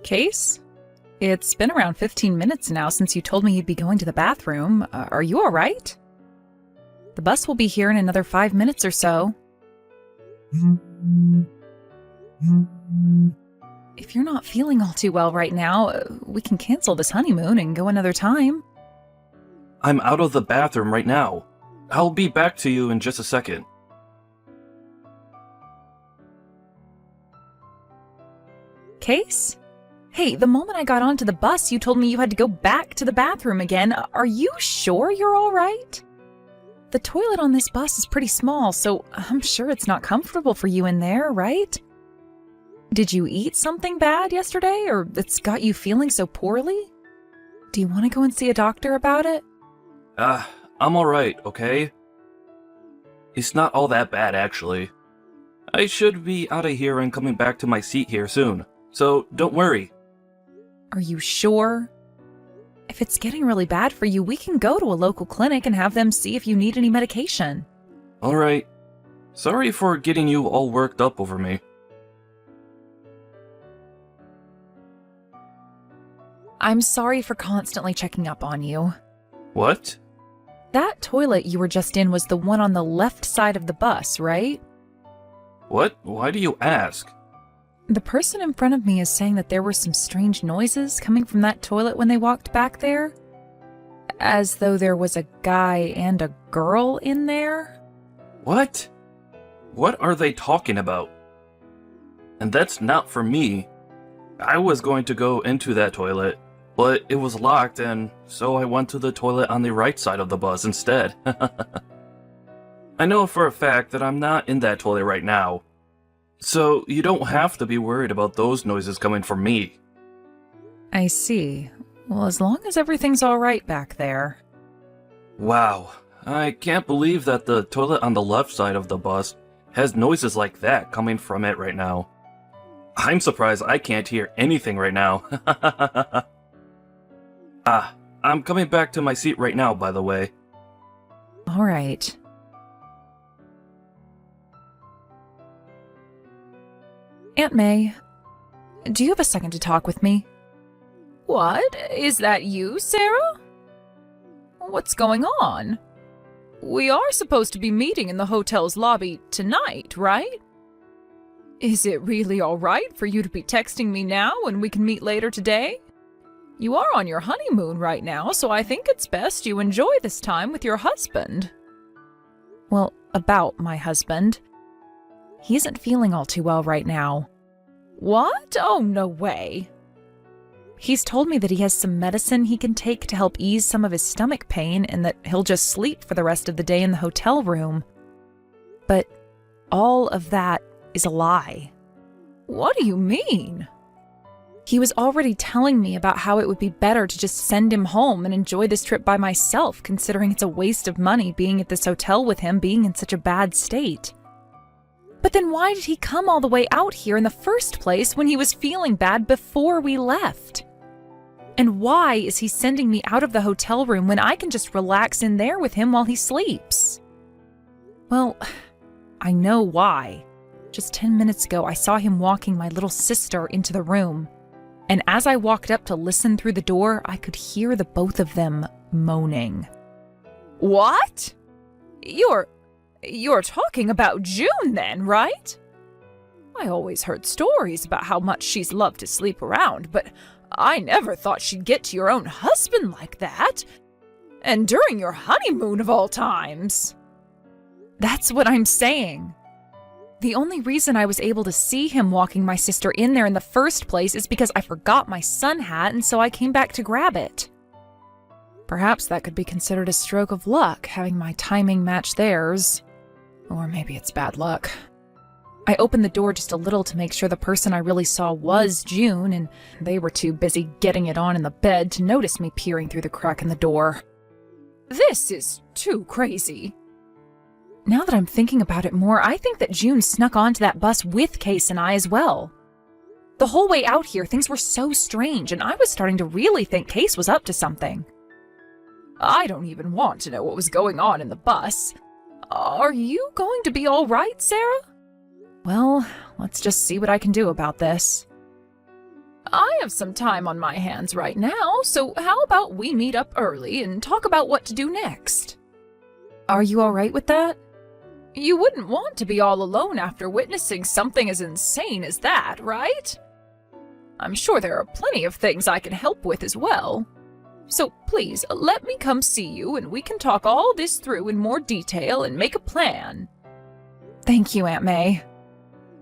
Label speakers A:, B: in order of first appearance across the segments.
A: Case? It's been around 15 minutes now since you told me you'd be going to the bathroom. Are you alright? The bus will be here in another 5 minutes or so. If you're not feeling all too well right now, we can cancel this honeymoon and go another time.
B: I'm out of the bathroom right now. I'll be back to you in just a second.
A: Case? Hey, the moment I got onto the bus, you told me you had to go back to the bathroom again. Are you sure you're all right? The toilet on this bus is pretty small, so I'm sure it's not comfortable for you in there, right? Did you eat something bad yesterday, or that's got you feeling so poorly? Do you want to go and see a doctor about it?
B: I'm alright, okay? It's not all that bad, actually. I should be out of here and coming back to my seat here soon, so don't worry.
A: Are you sure? If it's getting really bad for you, we can go to a local clinic and have them see if you need any medication.
B: Alright. Sorry for getting you all worked up over me.
A: I'm sorry for constantly checking up on you.
B: What?
A: That toilet you were just in was the one on the left side of the bus, right?
B: What? Why do you ask?
A: The person in front of me is saying that there were some strange noises coming from that toilet when they walked back there. As though there was a guy and a girl in there.
B: What? What are they talking about? And that's not for me. I was going to go into that toilet, but it was locked, and so I went to the toilet on the right side of the bus instead. I know for a fact that I'm not in that toilet right now. So you don't have to be worried about those noises coming from me.
A: I see. Well, as long as everything's all right back there.
B: Wow, I can't believe that the toilet on the left side of the bus has noises like that coming from it right now. I'm surprised I can't hear anything right now. I'm coming back to my seat right now, by the way.
A: All right. Aunt May, do you have a second to talk with me? What? Is that you, Sarah? What's going on? We are supposed to be meeting in the hotel's lobby tonight, right? Is it really all right for you to be texting me now when we can meet later today? You are on your honeymoon right now, so I think it's best you enjoy this time with your husband. Well, about my husband. He isn't feeling all too well right now. What? Oh, no way. He's told me that he has some medicine he can take to help ease some of his stomach pain and that he'll just sleep for the rest of the day in the hotel room. But all of that is a lie. What do you mean? He was already telling me about how it would be better to just send him home and enjoy this trip by myself, considering it's a waste of money being at this hotel with him being in such a bad state. But then why did he come all the way out here in the first place when he was feeling bad before we left? And why is he sending me out of the hotel room when I can just relax in there with him while he sleeps? Well, I know why. Just 10 minutes ago, I saw him walking my little sister into the room. And as I walked up to listen through the door, I could hear the both of them moaning. What? You're talking about June then, right? I always heard stories about how much she's loved to sleep around, but I never thought she'd get to your own husband like that. And during your honeymoon of all times. That's what I'm saying. The only reason I was able to see him walking my sister in there in the first place is because I forgot my sun hat, and so I came back to grab it. Perhaps that could be considered a stroke of luck, having my timing match theirs. Or maybe it's bad luck. I opened the door just a little to make sure the person I really saw was June, and they were too busy getting it on in the bed to notice me peering through the crack in the door. This is too crazy. Now that I'm thinking about it more, I think that June snuck onto that bus with Case and I as well. The whole way out here, things were so strange, and I was starting to really think Case was up to something. I don't even want to know what was going on in the bus. Are you going to be all right, Sarah? Well, let's just see what I can do about this. I have some time on my hands right now, so how about we meet up early and talk about what to do next? Are you alright with that? You wouldn't want to be all alone after witnessing something as insane as that, right? I'm sure there are plenty of things I can help with as well. So please, let me come see you and we can talk all this through in more detail and make a plan. Thank you, Aunt May.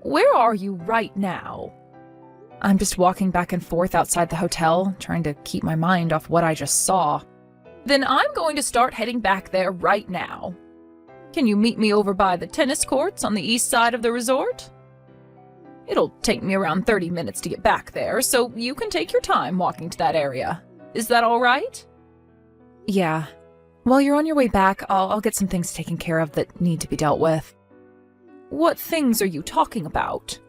A: Where are you right now? I'm just walking back and forth outside the hotel, trying to keep my mind off what I just saw. Then I'm going to start heading back there right now. Can you meet me over by the tennis courts on the east side of the resort? It'll take me around 30 minutes to get back there, so you can take your time walking to that area. Is that all right? Yeah. While you're on your way back, I'll get some things taken care of that need to be dealt with. What things are you talking about?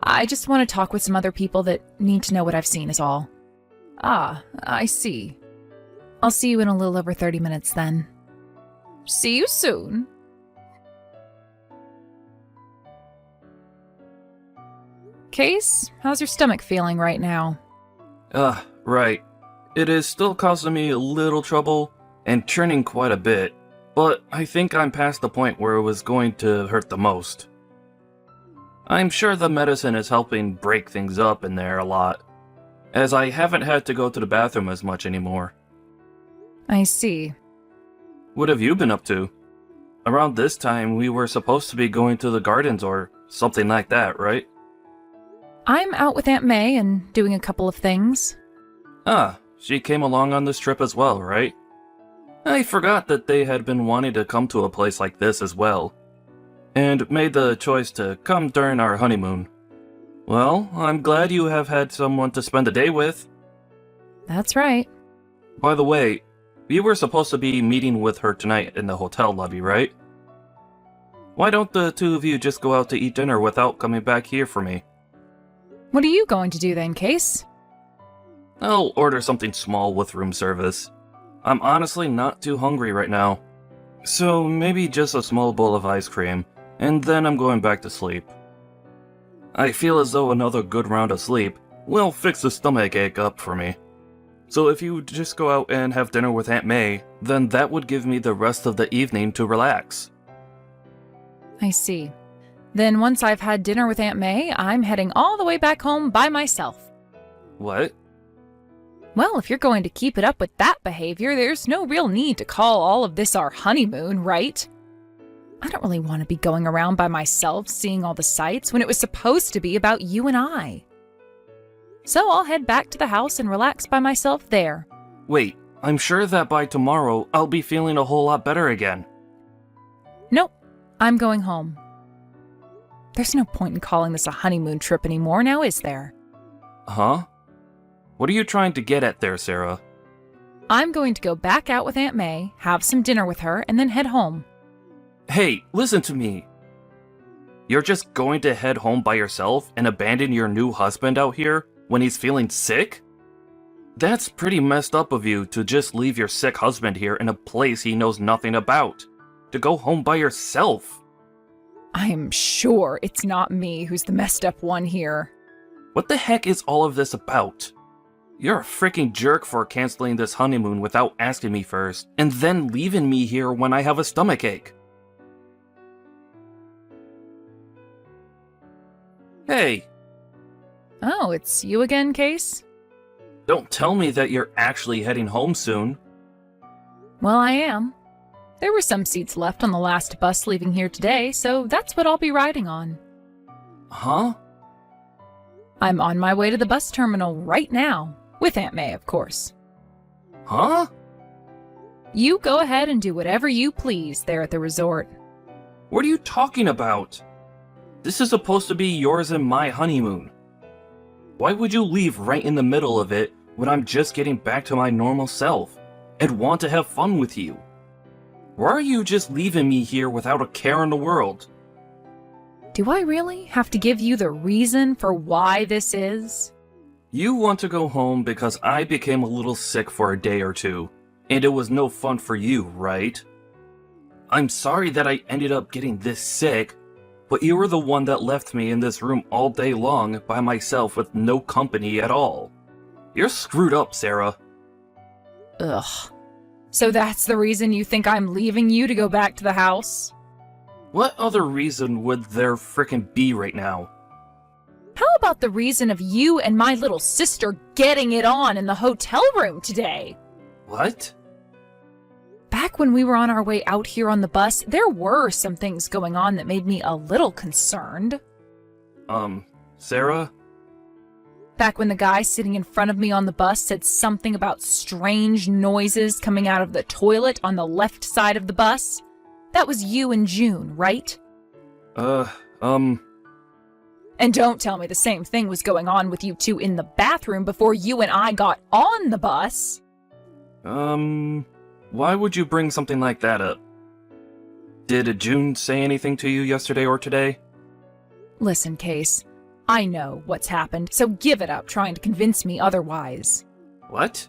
A: I just want to talk with some other people that need to know what I've seen is all. Ah, I see. I'll see you in a little over 30 minutes then. See you soon. Case, how's your stomach feeling right now?
B: Right. It is still causing me a little trouble and churning quite a bit, but I think I'm past the point where it was going to hurt the most. I'm sure the medicine is helping break things up in there a lot, as I haven't had to go to the bathroom as much anymore.
A: I see.
B: What have you been up to? Around this time, we were supposed to be going to the gardens or something like that, right?
A: I'm out with Aunt May and doing a couple of things.
B: Ah, she came along on this trip as well, right? I forgot that they had been wanting to come to a place like this as well, and made the choice to come during our honeymoon. Well, I'm glad you have had someone to spend the day with.
A: That's right.
B: By the way, we were supposed to be meeting with her tonight in the hotel lobby, right? Why don't the two of you just go out to eat dinner without coming back here for me?
A: What are you going to do then, Case?
B: I'll order something small with room service. I'm honestly not too hungry right now. So maybe just a small bowl of ice cream, and then I'm going back to sleep. I feel as though another good round of sleep will fix the stomach ache up for me. So if you just go out and have dinner with Aunt May, then that would give me the rest of the evening to relax.
A: I see. Then once I've had dinner with Aunt May, I'm heading all the way back home by myself.
B: What?
A: Well, if you're going to keep it up with that behavior, there's no real need to call all of this our honeymoon, right? I don't really want to be going around by myself seeing all the sights when it was supposed to be about you and I. So I'll head back to the house and relax by myself there.
B: Wait, I'm sure that by tomorrow I'll be feeling a whole lot better again.
A: Nope, I'm going home. There's no point in calling this a honeymoon trip anymore, now is there?
B: Huh? What are you trying to get at there, Sarah?
A: I'm going to go back out with Aunt May, have some dinner with her, and then head home.
B: Hey, listen to me. You're just going to head home by yourself and abandon your new husband out here when he's feeling sick? That's pretty messed up of you to just leave your sick husband here in a place he knows nothing about. To go home by yourself.
A: I am sure it's not me who's the messed up one here.
B: What the heck is all of this about? You're a freaking jerk for canceling this honeymoon without asking me first, and then leaving me here when I have a stomachache. Hey!
A: Oh, it's you again, Case?
B: Don't tell me that you're actually heading home soon.
A: Well, I am. There were some seats left on the last bus leaving here today, so that's what I'll be riding on.
B: Huh?
A: I'm on my way to the bus terminal right now, with Aunt May, of course.
B: Huh?
A: You go ahead and do whatever you please there at the resort.
B: What are you talking about? This is supposed to be yours and my honeymoon. Why would you leave right in the middle of it when I'm just getting back to my normal self and want to have fun with you? Why are you just leaving me here without a care in the world?
A: Do I really have to give you the reason for why this is?
B: You want to go home because I became a little sick for a day or two, and it was no fun for you, right? I'm sorry that I ended up getting this sick, But you were the one that left me in this room all day long by myself with no company at all. You're screwed up, Sarah.
A: Ugh. So that's the reason you think I'm leaving you to go back to the house?
B: What other reason would there frickin' be right now?
A: How about the reason of you and my little sister getting it on in the hotel room today?
B: What?
A: Back when we were on our way out here on the bus, there were some things going on that made me a little concerned.
B: Sarah?
A: Back when the guy sitting in front of me on the bus said something about strange noises coming out of the toilet on the left side of the bus. That was you and June, right?
B: And
A: And don't tell me the same thing was going on with you two in the bathroom before you and I got on the bus.
B: why would you bring something like that up? Did June say anything to you yesterday or today?
A: Listen, Case, I know what's happened, so give it up trying to convince me otherwise.
B: What?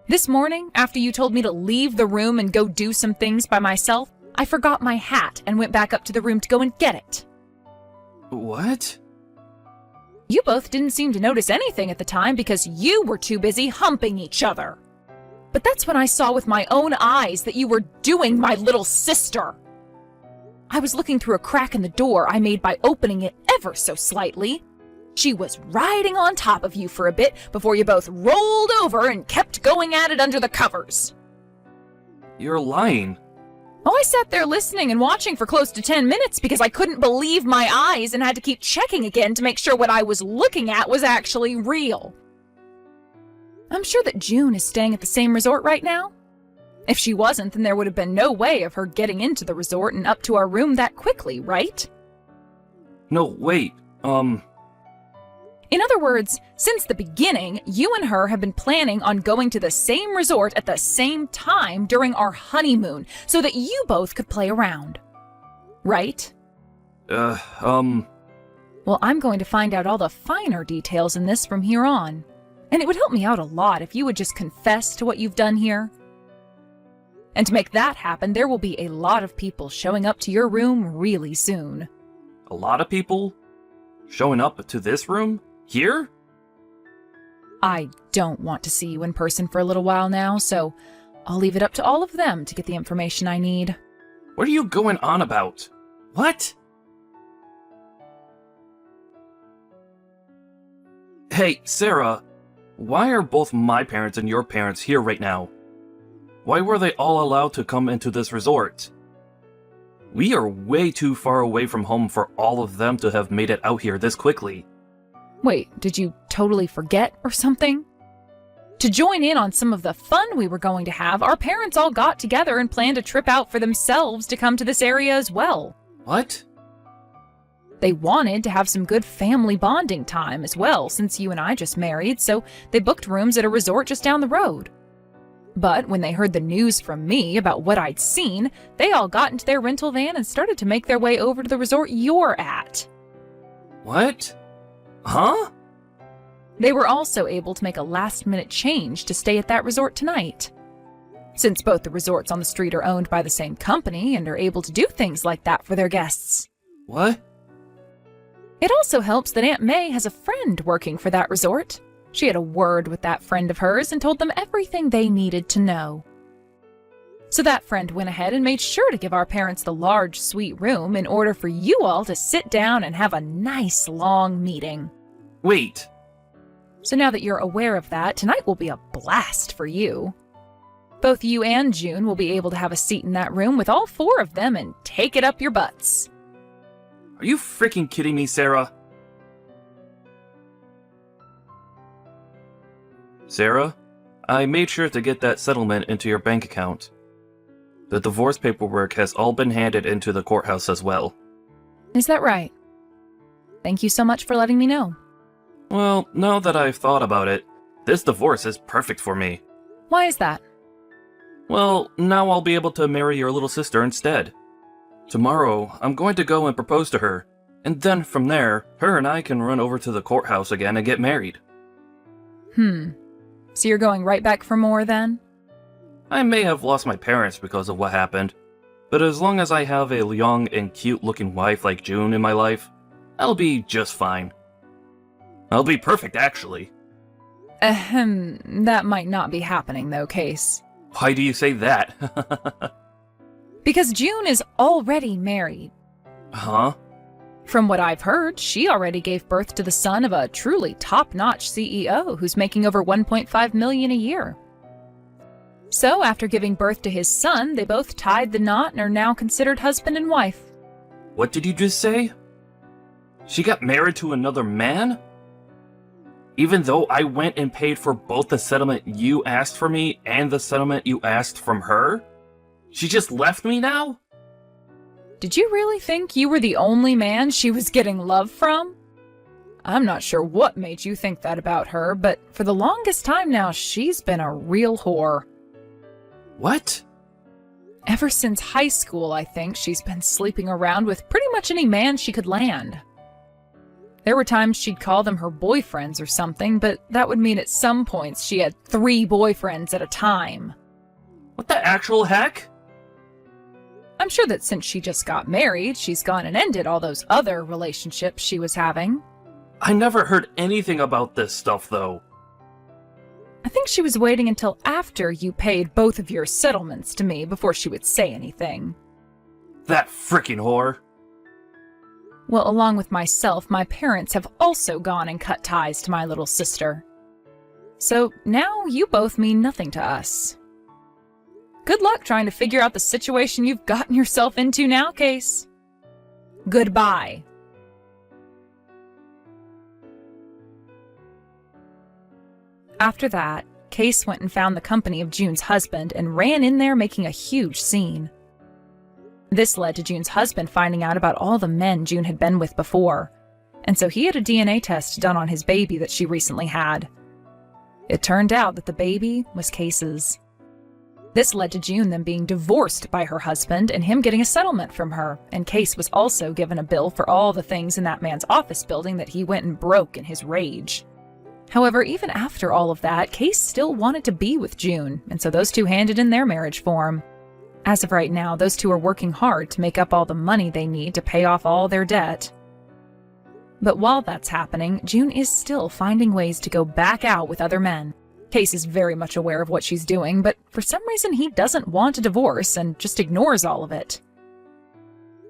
A: This morning, after you told me to leave the room and go do some things by myself, I forgot my hat and went back up to the room to go and get it.
B: What?
A: You both didn't seem to notice anything at the time because you were too busy humping each other. But that's when I saw with my own eyes that you were doing my little sister. I was looking through a crack in the door I made by opening it ever so slightly. She was riding on top of you for a bit before you both rolled over and kept going at it under the covers.
B: You're lying.
A: Oh, I sat there listening and watching for close to 10 minutes because I couldn't believe my eyes and had to keep checking again to make sure what I was looking at was actually real. I'm sure that June is staying at the same resort right now. If she wasn't, then there would have been no way of her getting into the resort and up to our room that quickly, right?
B: No, wait,
A: In other words, since the beginning, you and her have been planning on going to the same resort at the same time during our honeymoon so that you both could play around. Right? Well, I'm going to find out all the finer details in this from here on. And it would help me out a lot if you would just confess to what you've done here. And to make that happen, there will be a lot of people showing up to your room really soon.
B: A lot of people? Showing up to this room? Here?
A: I don't want to see you in person for a little while now, so I'll leave it up to all of them to get the information I need.
B: What are you going on about? What? Hey, Sarah, why are both my parents and your parents here right now? Why were they all allowed to come into this resort? We are way too far away from home for all of them to have made it out here this quickly.
A: Wait, did you totally forget or something? To join in on some of the fun we were going to have, our parents all got together and planned a trip out for themselves to come to this area as well.
B: What?
A: They wanted to have some good family bonding time as well, since you and I just married, so they booked rooms at a resort just down the road. But when they heard the news from me about what I'd seen, they all got into their rental van and started to make their way over to the resort you're at.
B: What? Huh?
A: They were also able to make a last-minute change to stay at that resort tonight. Since both the resorts on the street are owned by the same company and are able to do things like that for their guests.
B: What?
A: It also helps that Aunt May has a friend working for that resort. She had a word with that friend of hers and told them everything they needed to know. So that friend went ahead and made sure to give our parents the large suite room in order for you all to sit down and have a nice long meeting.
B: Wait.
A: So now that you're aware of that, tonight will be a blast for you. Both you and June will be able to have a seat in that room with all four of them and take it up your butts.
B: Are you freaking kidding me, Sarah? Sarah, I made sure to get that settlement into your bank account. The divorce paperwork has all been handed into the courthouse as well.
A: Is that right? Thank you so much for letting me know.
B: Well, now that I've thought about it, this divorce is perfect for me.
A: Why is that?
B: Well, now I'll be able to marry your little sister instead. Tomorrow, I'm going to go and propose to her, and then from there, her and I can run over to the courthouse again and get married.
A: So you're going right back for more then?
B: I may have lost my parents because of what happened, But as long as I have a young and cute-looking wife like June in my life, I'll be just fine. I'll be perfect, actually.
A: That might not be happening though, Case.
B: Why do you say that?
A: Because June is already married.
B: Huh?
A: From what I've heard, she already gave birth to the son of a truly top-notch CEO who's making over $1.5 million a year. So after giving birth to his son, they both tied the knot and are now considered husband and wife.
B: What did you just say? She got married to another man? Even though I went and paid for both the settlement you asked for me and the settlement you asked from her? She just left me now?
A: Did you really think you were the only man she was getting love from? I'm not sure what made you think that about her, but for the longest time now, she's been a real whore.
B: What?
A: Ever since high school, I think, she's been sleeping around with pretty much any man she could land. There were times she'd call them her boyfriends or something, but that would mean at some points she had 3 boyfriends at a time.
B: What the actual heck?
A: I'm sure that since she just got married, she's gone and ended all those other relationships she was having.
B: I never heard anything about this stuff, though.
A: I think she was waiting until after you paid both of your settlements to me before she would say anything.
B: That frickin' whore.
A: Well, along with myself, my parents have also gone and cut ties to my little sister. So now you both mean nothing to us. Good luck trying to figure out the situation you've gotten yourself into now, Case. Goodbye. After that, Case went and found the company of June's husband and ran in there making a huge scene. This led to June's husband finding out about all the men June had been with before, and so he had a DNA test done on his baby that she recently had. It turned out that the baby was Case's. This led to June then being divorced by her husband and him getting a settlement from her, and Case was also given a bill for all the things in that man's office building that he went and broke in his rage. However, even after all of that, Case still wanted to be with June, and so those two handed in their marriage form. As of right now, those two are working hard to make up all the money they need to pay off all their debt. But while that's happening, June is still finding ways to go back out with other men. Case is very much aware of what she's doing, but for some reason he doesn't want a divorce and just ignores all of it.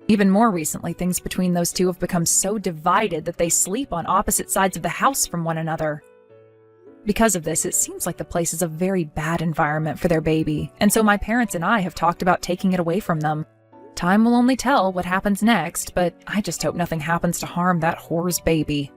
A: Even more recently, things between those two have become so divided that they sleep on opposite sides of the house from one another. Because of this, it seems like the place is a very bad environment for their baby, and so my parents and I have talked about taking it away from them. Time will only tell what happens next, but I just hope nothing happens to harm that whore's baby.